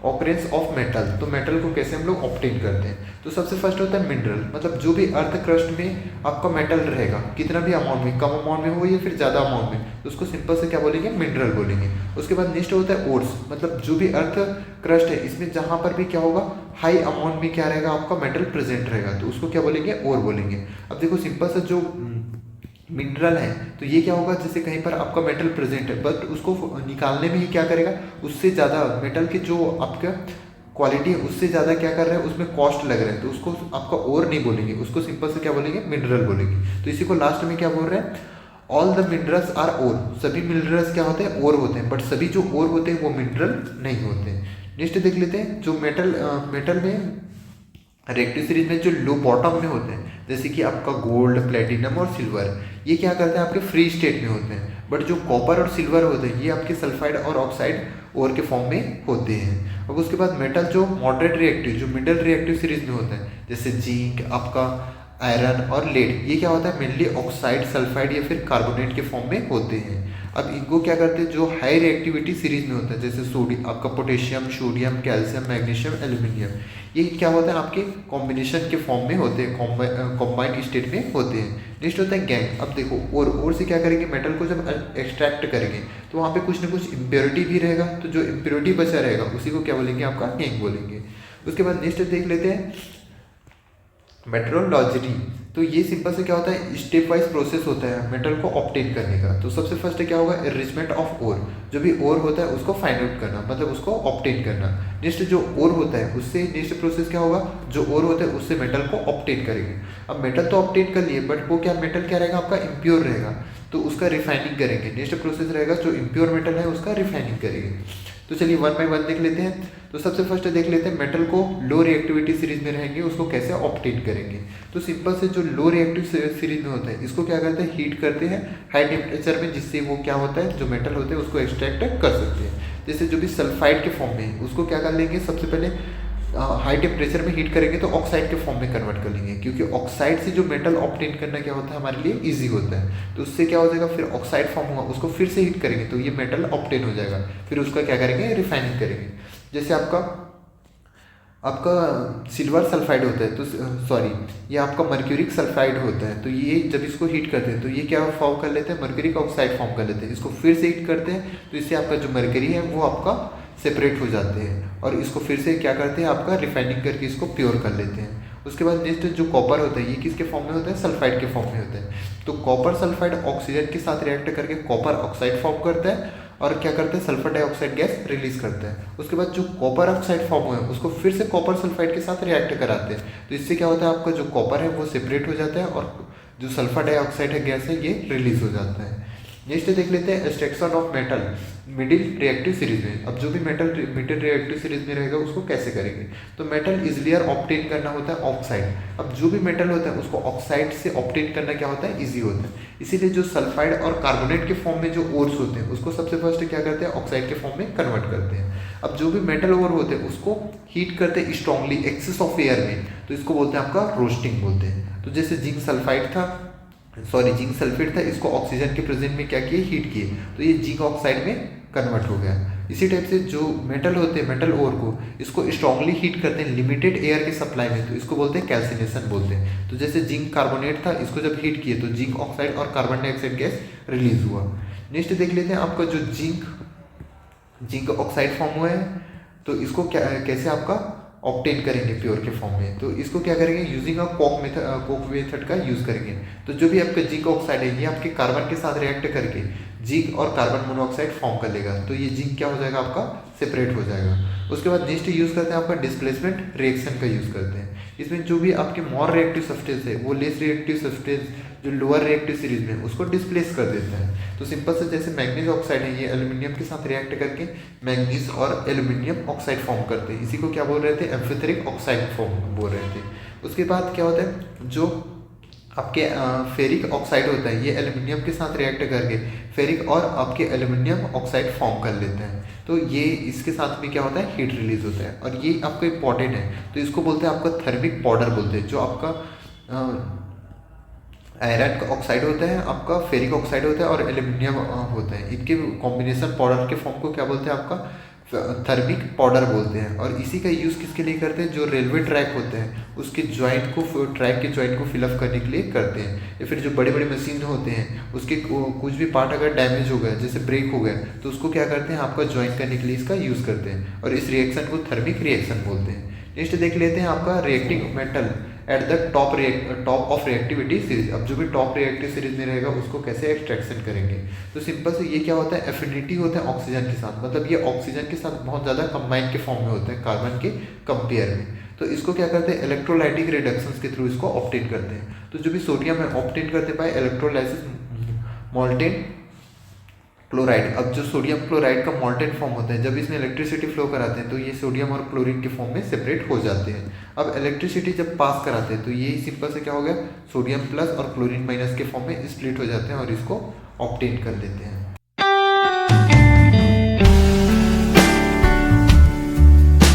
Occurrence of metal, तो metal को कैसे हम लोग ऑब्टेन करते हैं। तो सबसे फर्स्ट होता है मिनरल, मतलब जो भी अर्थ क्रस्ट में आपका मेटल रहेगा, कितना भी अमाउंट में, कम अमाउंट में हो या फिर ज़्यादा अमाउंट में, तो उसको सिंपल से क्या बोलेंगे, मिनरल बोलेंगे। उसके बाद नेक्स्ट होता है ओर्स, मतलब जो भी अर्थ क्रस्ट है इसमें जहाँ पर भी क्या होगा, हाई अमाउंट में क्या रहेगा, आपका मेटल प्रेजेंट रहेगा, तो उसको क्या बोलेंगे, ओर बोलेंगे। अब देखो सिंपल सा जो मिनरल है, तो ये क्या होगा, जैसे कहीं पर आपका मेटल प्रेजेंट है बट उसको निकालने में ही क्या करेगा, उससे ज़्यादा मेटल के जो आपका क्वालिटी है उससे ज़्यादा क्या कर रहा है, उसमें कॉस्ट लग रहा है, तो उसको आपका ओर नहीं बोलेंगे, उसको सिंपल से क्या बोलेंगे, मिनरल बोलेंगे। तो इसी को लास्ट में क्या बोल रहे हैं, ऑल द मिनरल्स आर ओर, सभी मिनरल्स क्या होते हैं, ओर होते हैं, बट सभी जो ओर होते हैं वो मिनरल नहीं होते। नेक्स्ट देख लेते हैं, जो मेटल में रिएक्टिव सीरीज में जो लो बॉटम में होते हैं, जैसे कि आपका गोल्ड, प्लेटिनम और सिल्वर, ये क्या करते हैं, आपके फ्री स्टेट में होते हैं, बट जो कॉपर और सिल्वर होते हैं ये आपके सल्फाइड और ऑक्साइड ओर के फॉर्म में होते हैं। अब उसके बाद मेटल जो मॉडरेट रिएक्टिव, जो मिडल रिएक्टिव सीरीज में होते हैं, जैसे जिंक, आपका आयरन और लेड, ये क्या होता है, मेनली ऑक्साइड, सल्फाइड या फिर कार्बोनेट के फॉर्म में होते हैं। अब इनको क्या करते हैं, जो हाई रिएक्टिविटी सीरीज में होता है, जैसे सोडियम, आपका potassium, sodium, calcium, magnesium, aluminium, ये क्या होता है, आपके कॉम्बिनेशन के फॉर्म में होते हैं, कॉम्बाइंड स्टेट में होते हैं। नेक्स्ट होता है गैंग। अब देखो और से क्या करेंगे, मेटल को जब एक्सट्रैक्ट करेंगे तो वहाँ पे कुछ ना कुछ इम्प्योरिटी भी रहेगा, तो जो इम्प्योरिटी बचा रहेगा उसी को क्या बोलेंगे, आपका गैंग बोलेंगे। उसके बाद नेक्स्ट देख लेते हैं मेट्रोलॉजी। तो ये सिंपल से क्या होता है, स्टेप वाइज प्रोसेस होता है मेटल को ऑब्टेन करने का। तो सबसे फर्स्ट क्या होगा, एनरिचमेंट ऑफ ओर, जो भी ओर होता है उसको फाइंड आउट करना, मतलब उसको ऑब्टेन करना। नेक्स्ट जो ओर होता है उससे नेक्स्ट प्रोसेस क्या होगा, जो ओर होता है उससे मेटल को ऑब्टेन करेंगे। अब मेटल तो ऑब्टेन कर लिए, बट वो क्या मेटल क्या रहेगा, आपका इम्प्योर रहेगा, तो उसका रिफाइनिंग करेंगे। नेक्स्ट प्रोसेस रहेगा जो इम्प्योर मेटल है उसका रिफाइनिंग करेंगे। तो चलिए वन बाय वन देख लेते हैं। तो सबसे फर्स्ट देख लेते हैं मेटल को लो रिएक्टिविटी सीरीज में रहेंगे उसको कैसे ऑब्टेन करेंगे। तो सिंपल से जो लो रिएक्टिव सीरीज में होता है इसको क्या करते हैं, हीट करते हैं हाई टेम्परेचर में, जिससे वो क्या होता है, जो मेटल होते हैं उसको एक्सट्रैक्ट कर सकते हैं। जैसे जो भी सल्फाइड के फॉर्म में है उसको क्या कर लेंगे, सबसे पहले हाई टेम्परेचर में हीट करेंगे तो ऑक्साइड के फॉर्म में कन्वर्ट कर लेंगे, क्योंकि ऑक्साइड से जो मेटल ऑब्टेन करना क्या होता है, हमारे लिए इजी होता है। तो उससे क्या हो जाएगा, फिर ऑक्साइड फॉर्म हुआ उसको फिर से हीट करेंगे तो ये मेटल ऑब्टेन हो जाएगा, फिर उसका क्या करेंगे, रिफाइनिंग करेंगे। जैसे आपका सिल्वर सल्फाइड होता है, तो सॉरी ये आपका मर्क्यूरिक सल्फाइड होता है, तो ये जब इसको हीट करते हैं तो ये क्या फॉर्म कर लेते हैं, मर्क्यूरिक ऑक्साइड फॉर्म कर लेते हैं। इसको फिर से हीट करते हैं तो इससे आपका जो मर्करी है वो आपका सेपरेट हो जाते हैं, और इसको फिर से क्या करते हैं, आपका रिफाइनिंग करके इसको प्योर कर लेते हैं। उसके बाद नेक्स्ट जो कॉपर होता है ये किसके फॉर्म में होता है, सल्फाइड के फॉर्म में होता है। तो कॉपर सल्फाइड ऑक्सीजन के साथ रिएक्ट करके कॉपर ऑक्साइड फॉर्म करता है, और क्या करते हैं, सल्फर डाइऑक्साइड गैस रिलीज करते हैं। उसके बाद जो कॉपर ऑक्साइड फॉर्म हुआ है उसको फिर से कॉपर सल्फाइड के साथ रिएक्ट कराते हैं, तो इससे क्या होता है, आपका जो कॉपर है वो सेपरेट हो जाता है, और जो सल्फर डाइऑक्साइड है गैस है ये रिलीज हो जाता है। नेक्स्ट देख लेते हैं extraction of metal middle reactive series में। अब जो भी मेटल मिडिल रिएक्टिव सीरीज में रहेगा उसको कैसे करेंगे, तो मेटल इजिली ऑब्टेन करना होता है ऑक्साइड। अब जो भी मेटल होता है उसको ऑक्साइड से ऑब्टेन करना क्या होता है, इजी होता है। इसीलिए जो सल्फाइड और कार्बोनेट के फॉर्म में जो ओर्स होते हैं उसको सबसे फर्स्ट क्या करते हैं, ऑक्साइड के फॉर्म में कन्वर्ट करते हैं। अब जो भी मेटल ओर होते हैं उसको हीट करते हैं स्ट्रांगली एक्सेस ऑफ एयर में, तो इसको बोलते हैं आपका रोस्टिंग बोलते हैं। तो जैसे जिंक सल्फाइड था, सॉरी जिंक सल्फेट था, इसको ऑक्सीजन के प्रेजेंट में क्या किए, हीट किए, तो ये जिंक ऑक्साइड में कन्वर्ट हो गया। इसी टाइप से जो मेटल होते हैं मेटल ओर को इसको स्ट्रांगली हीट करते हैं लिमिटेड एयर के सप्लाई में, तो इसको बोलते हैं कैल्सिनेशन बोलते हैं। तो जैसे जिंक कार्बोनेट था, इसको जब हीट किए तो जिंक ऑक्साइड और कार्बन डाइऑक्साइड गैस रिलीज हुआ। नेक्स्ट देख लेते हैं आपका जो जिंक ऑक्साइड फॉर्म हुआ है, तो इसको क्या कैसे आपका ऑब्टेन करेंगे प्योर के फॉर्म में, तो इसको क्या करेंगे, यूजिंग अ कोक मेथड का यूज़ करेंगे। तो जो भी आपका जिंक ऑक्साइड है ये आपके कार्बन के साथ रिएक्ट करके जिंक और कार्बन मोनोऑक्साइड फॉर्म कर लेगा, तो ये जिंक क्या हो जाएगा, आपका सेपरेट हो जाएगा। उसके बाद नेक्स्ट यूज़ करते हैं आपका डिस्प्लेसमेंट रिएक्शन का यूज़ करते हैं। इसमें जो भी आपके मोर रिएक्टिव सब्सटेंस है वो लेस रिएक्टिव सब्सटेंस जो लोअर रिएक्टिव सीरीज में उसको डिस्प्लेस कर देता है। तो सिंपल से जैसे मैग्नीज ऑक्साइड है ये एल्यूमिनियम के साथ रिएक्ट करके मैग्नीज और एल्यूमिनियम ऑक्साइड फॉर्म करते हैं, इसी को क्या बोल रहे थे, एम्फीथेरिक ऑक्साइड फॉर्म बोल रहे थे। उसके बाद क्या होता है, जो आपके फेरिक ऑक्साइड होता है ये एल्यूमिनियम के साथ रिएक्ट करके फेरिक और आपके एल्यूमिनियम ऑक्साइड फॉर्म कर लेते हैं, तो ये इसके साथ में क्या होता है, हीट रिलीज होता है, और ये आपको इंपॉर्टेंट है। तो इसको बोलते हैं आपका थर्मिक पाउडर बोलते हैं। जो आपका आयरन का ऑक्साइड होता है, आपका फेरिक ऑक्साइड होता है और एल्यूमिनियम होता है, इनके कॉम्बिनेशन पाउडर के फॉर्म को क्या बोलते हैं, आपका थर्मिक पाउडर बोलते हैं। और इसी का यूज़ किसके लिए करते हैं, जो रेलवे ट्रैक होते हैं उसके जॉइंट को, ट्रैक के जॉइंट को फिलअप करने के लिए करते हैं। या फिर जो बड़े बड़े मशीन होते हैं उसके कुछ भी पार्ट अगर डैमेज हो गया, जैसे ब्रेक हो गया, तो उसको क्या करते हैं, आपका ज्वाइन करने के लिए इसका यूज़ करते हैं। और इस रिएक्शन को थर्मिक रिएक्शन बोलते हैं। नेक्स्ट देख लेते हैं आपका reacting metal at the top of reactivity series. अब जो भी टॉप रिएक्टिव सीरीज में रहेगा उसको कैसे एक्सट्रैक्शन करेंगे, तो सिंपल से ये क्या होता है, एफिनिटी होता है ऑक्सीजन के साथ, मतलब ये ऑक्सीजन के साथ बहुत ज़्यादा कंबाइन के फॉर्म में होते हैं कार्बन के कंपेयर में। तो इसको क्या करते हैं, इलेक्ट्रोलाइटिक रिडक्शंस के थ्रू इसको ऑब्टेन करते हैं। तो जो भी सोडियम है ऑब्टेन करते बाय इलेक्ट्रोलाइसिस मोल्टेन क्लोराइड। अब जो सोडियम क्लोराइड का मॉल्टेन फॉर्म होता है, जब इसमें इलेक्ट्रिसिटी फ्लो कराते हैं तो ये सोडियम और क्लोरीन के फॉर्म में सेपरेट हो जाते हैं। अब इलेक्ट्रिसिटी जब पास कराते हैं तो ये सिंपल से क्या हो गया, सोडियम प्लस और क्लोरीन माइनस के फॉर्म में स्प्लिट हो जाते हैं और इसको ऑब्टेन कर लेते हैं।